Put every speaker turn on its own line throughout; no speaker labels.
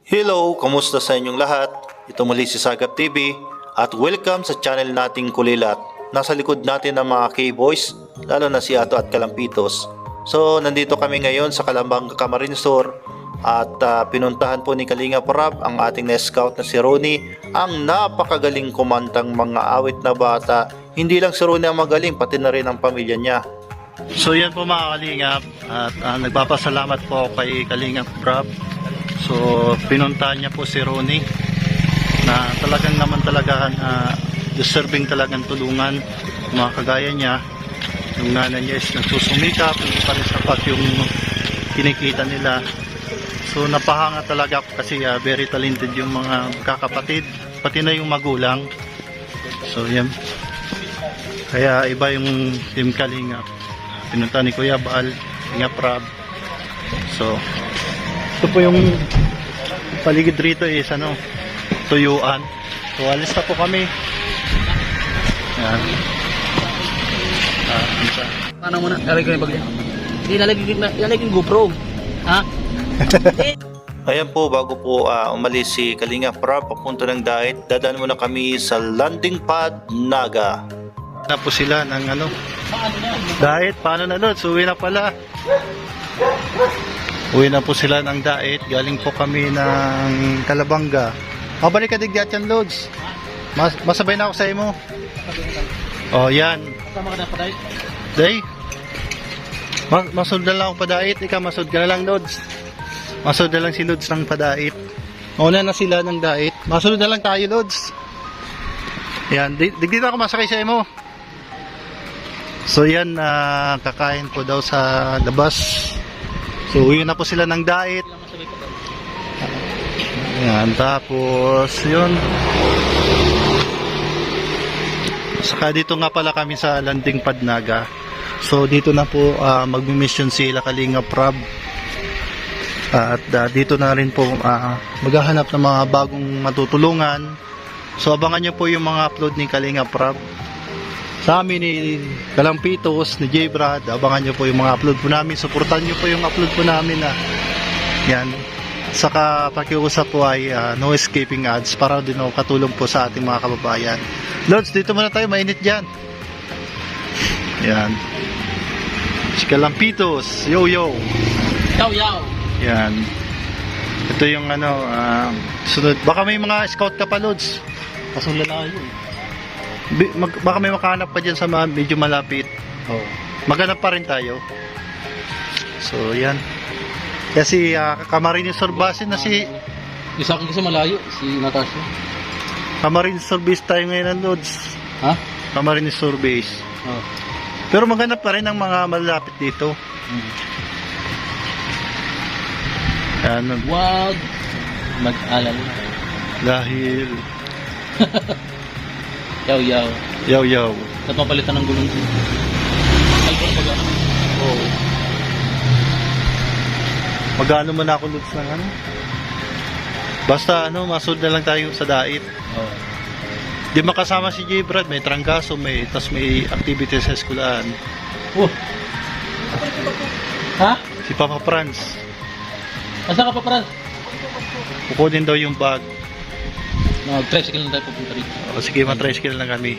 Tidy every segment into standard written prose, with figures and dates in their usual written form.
Hello, kamusta sa inyong lahat? Ito muli si Sagap TV at welcome sa channel nating Kulilat. Nasa likod natin ang mga K-Boys, lalo na si Ato at Kalampitos. So, nandito kami ngayon sa Calambanga Camarinesor at pinuntahan po ni Kalinga Prab ang ating na-scout na si Ronnie, ang napakagaling kumantang mga awit na bata. Hindi lang si Ronnie ang magaling, pati na rin ang pamilya niya. So yan po mga Kalingap at nagpapasalamat po kay Kalinga Prab. So pinuntahan niya po si Ronnie na talagang naman talaga deserving talagang tulungan, mga kagaya niya. Yung nanay niya is nagsusumikap, hindi pa rin sapat yung kinikita nila. So napahanga talaga kasi very talented yung mga kakapatid, pati na yung magulang. So yan, kaya iba yung team Kalingap. Pinunta ni Kuya Baal, Kalinga Prab. So ito po yung paligid rito is tuyuan. So alis na po kami. Yan.
Paano muna? Lalagay ko yung bagay. Hindi, lalagay yung GoPro. Ha?
Ayan po, bago po umalis si Kalinga Prab papunta ng Daet, dadaan muna kami sa landing pad Naga. Na po sila ng Daet. Paano na Lods? Uwi na pala. Uwi na po sila ng Daet. Galing po kami ng Calambanga. Mabalik ka digyan yan Lods. Masabay na ako sa imo. Oh yan.
Kasama ka na pa tayo?
Day. Masud na lang ako padait. Ikaw masud ka na lang Lods. Masud na lang si Lods ng padait. Mauna na sila ng Daet. Masud na lang tayo Lods. Yan. Dito ako masakay sa imo. So yan, kakain po daw sa labas. So uwi na po sila ng Daet. Yan, tapos yun. Saka dito nga pala kami sa landing pad Naga. So dito na po magmi-mission sila Kalinga Prab. At dito na rin po maghahanap ng mga bagong matutulungan. So abangan nyo po yung mga upload ni Kalinga Prab. Sa amin ni Kalampitos, ni J. Brad, abangan nyo po yung mga upload po namin. Supportan nyo po yung upload po namin. Yan. Saka pakiusap po ay no escaping ads para din katulong po sa ating mga kababayan. Lods, dito muna tayo, mainit dyan. Yan. Si Kalampitos, yo yo.
Yaw, yaw.
Yan. Ito yung sunod. Baka may mga scout ka pa Lods.
Kasunod na yun.
Baka may makahanap pa dyan sa medyo malapit.
Oo.
Maghanap pa rin tayo. So yan. Kasi Camarinesor base na si
Yung sa akin kasi malayo, si Natasha.
Camarinesor base tayo ngayon ng Lods.
Ha?
Camarinesor base.
Oo.
Pero maghanap pa rin ng mga malapit dito. Yan.
Wag mag-alala.
Dahil
Yaw, yaw.
yaw yaw.
At mapalitan ng gulong. Ay, ko pag
Oh. Magano man ako Lods ng Basta masud na lang tayo sa Daet.
Oo.
Di makasama si J. Brad, may trangkaso, tas may activities sa eskulaan.
Oh. Ha?
Si Papa Franz,
Asa ka pa, Pran?
kukunin daw yung bag.
Mag-tricycle na tayo pupunta rito.
O sige, matricycle na kami.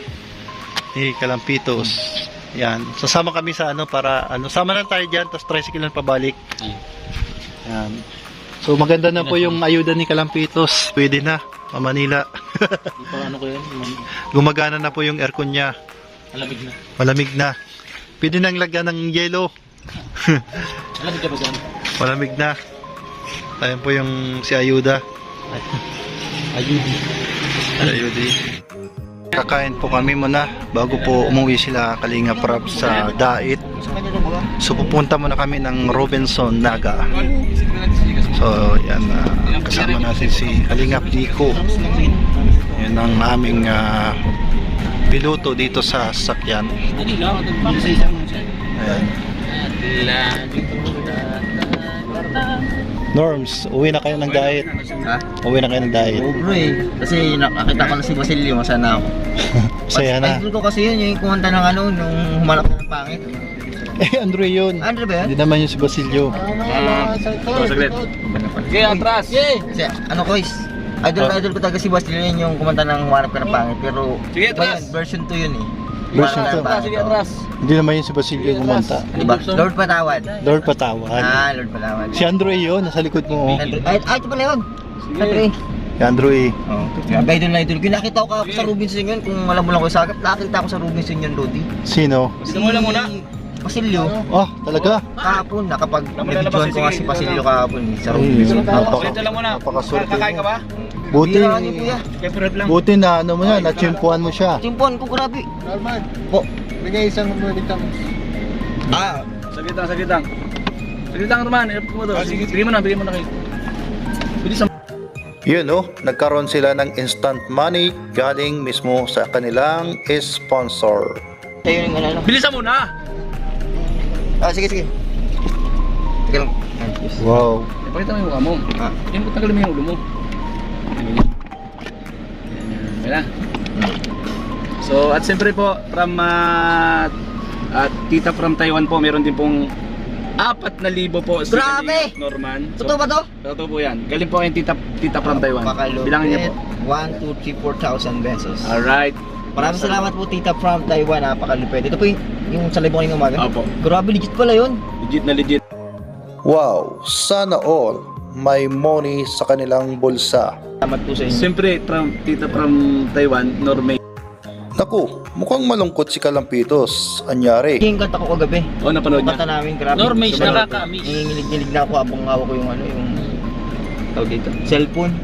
Ni Kalampitos. Yan. Sasama kami sa para sama lang tayo dyan, tapos tricycle lang pabalik. Yan. So maganda na po yung ayuda ni Kalampitos. Pwede na, Manila.
Di pa ko yun.
Gumagana na po yung aircon niya.
Malamig na.
Malamig na. Pwede nang lagyan ng yelo.
Malamig ka ba dyan?
Malamig na. Ayan po yung si Ayuda. Ayudi. Kakain po kami muna bago po umuwi sila Kalinga Prab sa Daet. So pupunta muna kami ng Robinson Naga. So yan, kasama natin si Kalinga Nico. Yan ang aming piloto dito sa sasakyan. Ayan. Norms, uwi na kayo ng Daet.
Ha?
Uwi na kayo ng Daet.
Oo bro kasi nakakita ko na si Basilio, masana ako.
Masaya na.
Idol ko kasi yun, yung kumanta ng nung humanap ng pangit.
Andre yun.
Andre ba yan?
Hindi naman yung si Basilio.
Saglit.
Sige, atras. Sige.
Kasi ano ko is, idol na idol ko talaga si Basilio yun yung kumanta ng Humanap Ka ng Pangit. Pero
Sige,
iba
atras.
yun, version 2 yun eh.
Version
Humanap Ka ng
2.
Pangit,
Sige,
oh.
atras.
Hindi naman yun si Basilio yung kumanta.
Diba? Lord Patawad.
Lord Patawad.
Lord Patawad.
Si Andrew A. yun, nasa likod mo.
Ay, ito pala yun.
Sige.
Si Andrew A.
Oh, grabe idol na idol. Kinakita ko sa Robinson yun. Kung alam mo lang ko sa agap, nakita ko sa Robinson yun, Lodi.
Sino?
Gusto mo lang muna.
Basilio.
Oh, talaga?
Kahapon, nabidyohan ko nga si
Sige.
Basilio kahapon sa
Ay,
Robinson.
Ito lang muna.
Napakaswerte
Kakain
mo.
ka ba?
Buti,
Bira niyo kuya.
Kaya lang.
buti na ano mo yan, natsimpuan mo siya.
Timpuan ko grabe.
Norman,
Po.
bigay isang minute lang.
Saglit lang, saglit lang. Saglit lang, Roman. Ilapit mo to. Bigyan mo na kayo. Bilis ang...
Yun oh, nagkaroon sila ng instant money galing mismo sa kanilang sponsor.
Tayo yung ano.
Bilisan mo na!
Sige, sige. Sige lang.
Wow.
Ipakita mo yung mukha mo. Hindi mo tagalin mo yung ulo mo. Yan na. So, at siyempre po, from at Tita from Taiwan po, meron din pong 4,000 po si
Grabe!
Kalingap Norman.
Totoo ba to?
Totoo po yan. Galing po kayong Tita from Taiwan. Bilangin niyo po.
1, 2, 3, 4,000 pesos.
Alright.
Maraming salamat po Tita from Taiwan, napakalupit. Ito po yung sa live mo kanina umaga.
Opo.
Grabe, legit pala yun.
Legit na legit.
Wow, sana all may money sa kanilang bulsa.
Salamat po sa inyo.
Siyempre, Tita from Taiwan, Norme.
Naku, mukhang malungkot si Kalampitos. Anyari?
Yung kanta ko kagabi.
Oh, napanood niya.
Kanta namin, grabe.
Normays,
Sobrang-
nakaka-amaze.
Nanginginig-nginig na ako habang hawak ko yung tawag dito. Cellphone.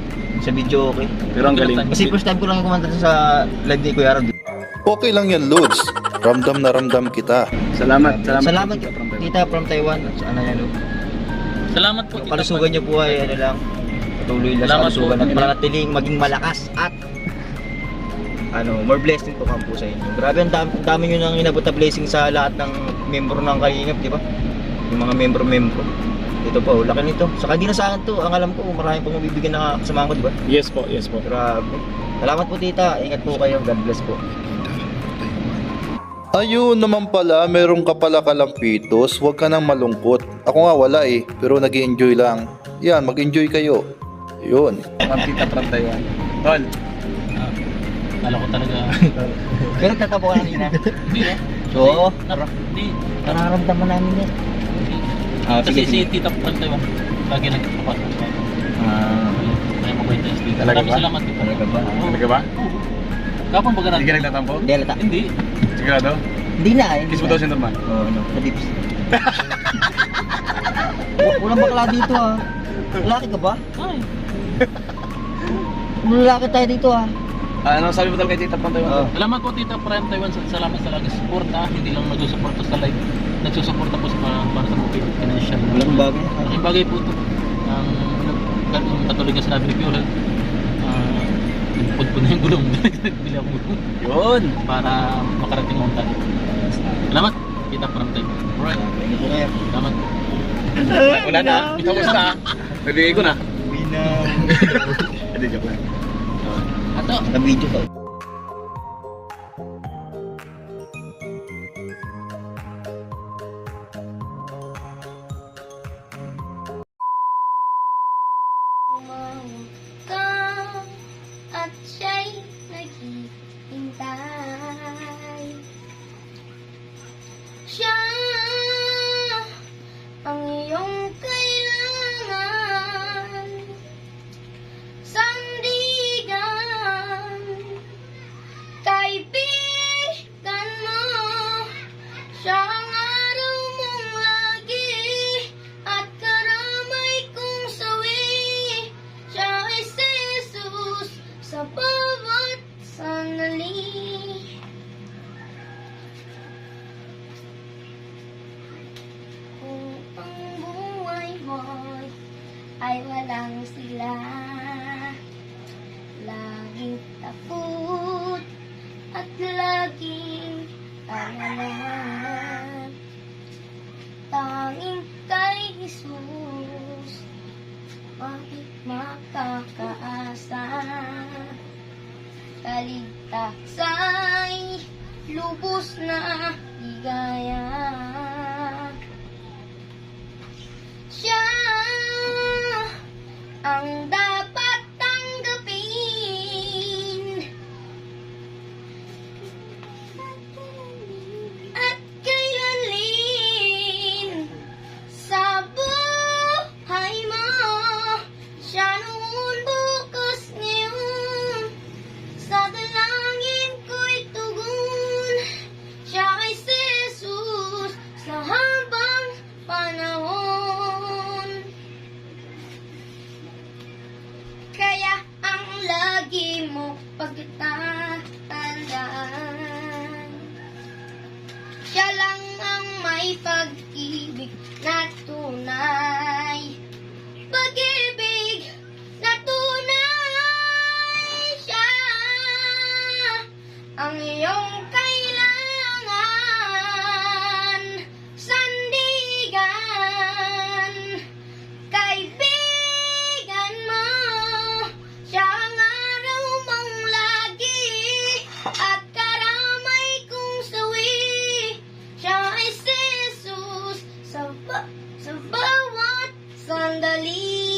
Sa video okay.
Pero ang galing.
Kasi first time ko lang yung kumanta sa live ni Kuya Rod.
Okay lang yan, Lods. Ramdam na ramdam kita.
Salamat.
Salamat
Tita from Taiwan.
Tita from Taiwan. Ano yan, Lord?
Salamat po,
Yung kalusugan niyo po ay ano lang. Patuloy lang sa
Salamat
kalusugan
po.
at manatiling maging malakas at more blessing po kami po sa inyo. Grabe, ang dami nyo nang inabot na blessing sa lahat ng membro ng Kalingap, di ba? Yung mga membro-membro. Ito po, laki nito. Saka di na sa akin to, ang alam ko, maraming pong mabibigyan na kasama ko, di ba?
Yes po, yes po.
Grabe. Salamat po tita, ingat po kayo, God bless po.
Ayun naman pala, meron ka pala Kalampitos. Huwag ka nang malungkot. Ako nga wala eh, pero nag-enjoy lang. Yan, mag-enjoy kayo. Yun.
Ang Tita from Taiwan. Tol.
Kala ko talaga.
Pero tatapo ka kanina.
Hindi eh.
So,
Hindi.
nararamdaman namin yan.
Kasi si Tita from Taiwan, lagi nagpapapas ako. Kaya mabait na si Tita.
Talaga
Maraming
ba?
salamat Tita.
Talaga ba? Talaga ba?
Oo. Kapag baga
Hindi ka nagtatampo?
Hindi halata.
Hindi.
Sigurado?
Hindi na eh.
Kiss mo daw si Norman.
Oo, sa lips. Walang bakla dito ah. Lalaki ka ba?
Ay.
Lalaki tayo dito ah.
Ano sabi mo talaga kay Tita from Taiwan?
Salamat po Tita from Taiwan. Salamat sa lagi suporta. Hindi lang nagsusuporta sa live. Nagsusuporta po para sa movie. Financial.
Walang bagay.
Malaking bagay po ito. Ang patuloy na sinabi ni Fiorel. Nagpudpud na yung gulong. Nagbili ako gulong.
Yun.
Para makarating akong tayo. Salamat. Tita from Taiwan. Alright.
Thank you kuya.
Salamat.
Wala na. Tapos na. Nabigay ko na.
Binaw.
Hindi, joke lang.
Ato.
Na-video ka.
ka at siya'y naghihintay. Siya ang iyong kailangan, sandigan, kaibigan mo. Siya ang araw mong lagi at karamay kong sawi. Siya ay si Jesus sa bawat sandali. Kung ang buhay mo'y ay walang sila, laging takot at laging alala, tanging kay Jesus bakit makakaasa. Kaligtasa'y lubos na ligaya. Siya ang dapat tanggapin. At kailanlin sa buhay mo, siya noon, bukas, ngayon. Sa dalangin ko'y tugon, siya ay si Jesus sa habang panahon. Kaya ang lagi mo pagtatandaan, siya lang ang may pag-ibig na tunay. Pag-ibig na tunay, siya ang iyong kailangan. Sandigan, kaibigan mo, siya ang araw mong lagi at karamay kong sawi. Siya ay si Jesus sa bawat sandali.